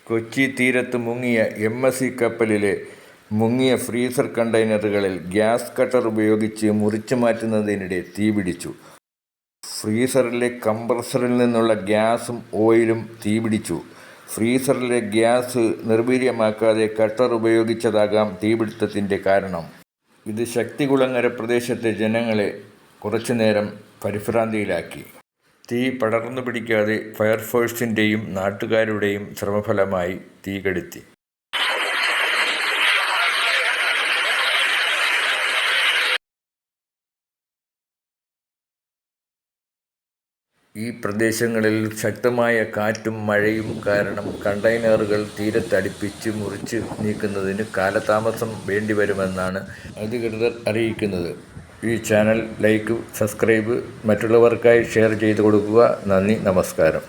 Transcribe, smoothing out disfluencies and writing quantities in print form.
കൊച്ചി തീരത്ത് മുങ്ങിയ MSC കപ്പലിലെ മുങ്ങിയ ഫ്രീസർ കണ്ടെയ്നറുകളിൽ ഗ്യാസ് കട്ടർ ഉപയോഗിച്ച് മുറിച്ചു മാറ്റുന്നതിനിടെ തീപിടിച്ചു. ഫ്രീസറിലെ കംപ്രസറിൽ നിന്നുള്ള ഗ്യാസും ഓയിലും തീപിടിച്ചു. ഫ്രീസറിലെ ഗ്യാസ് നിർവീര്യമാക്കാതെ കട്ടർ ഉപയോഗിച്ചതാകാം തീപിടുത്തത്തിൻ്റെ കാരണം. ഇത് ശക്തികുളങ്ങര പ്രദേശത്തെ ജനങ്ങളെ കുറച്ചുനേരം പരിഭ്രാന്തിയിലാക്കി. തീ പടർന്നു പിടിക്കാതെ ഫയർഫോഴ്സിൻ്റെയും നാട്ടുകാരുടെയും ശ്രമഫലമായി തീ കെടുത്തി. ഈ പ്രദേശങ്ങളിൽ ശക്തമായ കാറ്റും മഴയും കാരണം കണ്ടെയ്നറുകൾ തീരത്തടുപ്പിച്ച് മുറിച്ച് നീക്കുന്നതിന് കാലതാമസം വേണ്ടിവരുമെന്നാണ് അധികൃതർ അറിയിക്കുന്നത്. ഈ ചാനൽ ലൈക്ക്, സബ്സ്ക്രൈബ്, മറ്റുള്ളവർക്കായി ഷെയർ ചെയ്തു കൊടുക്കുക. നന്ദി, നമസ്കാരം.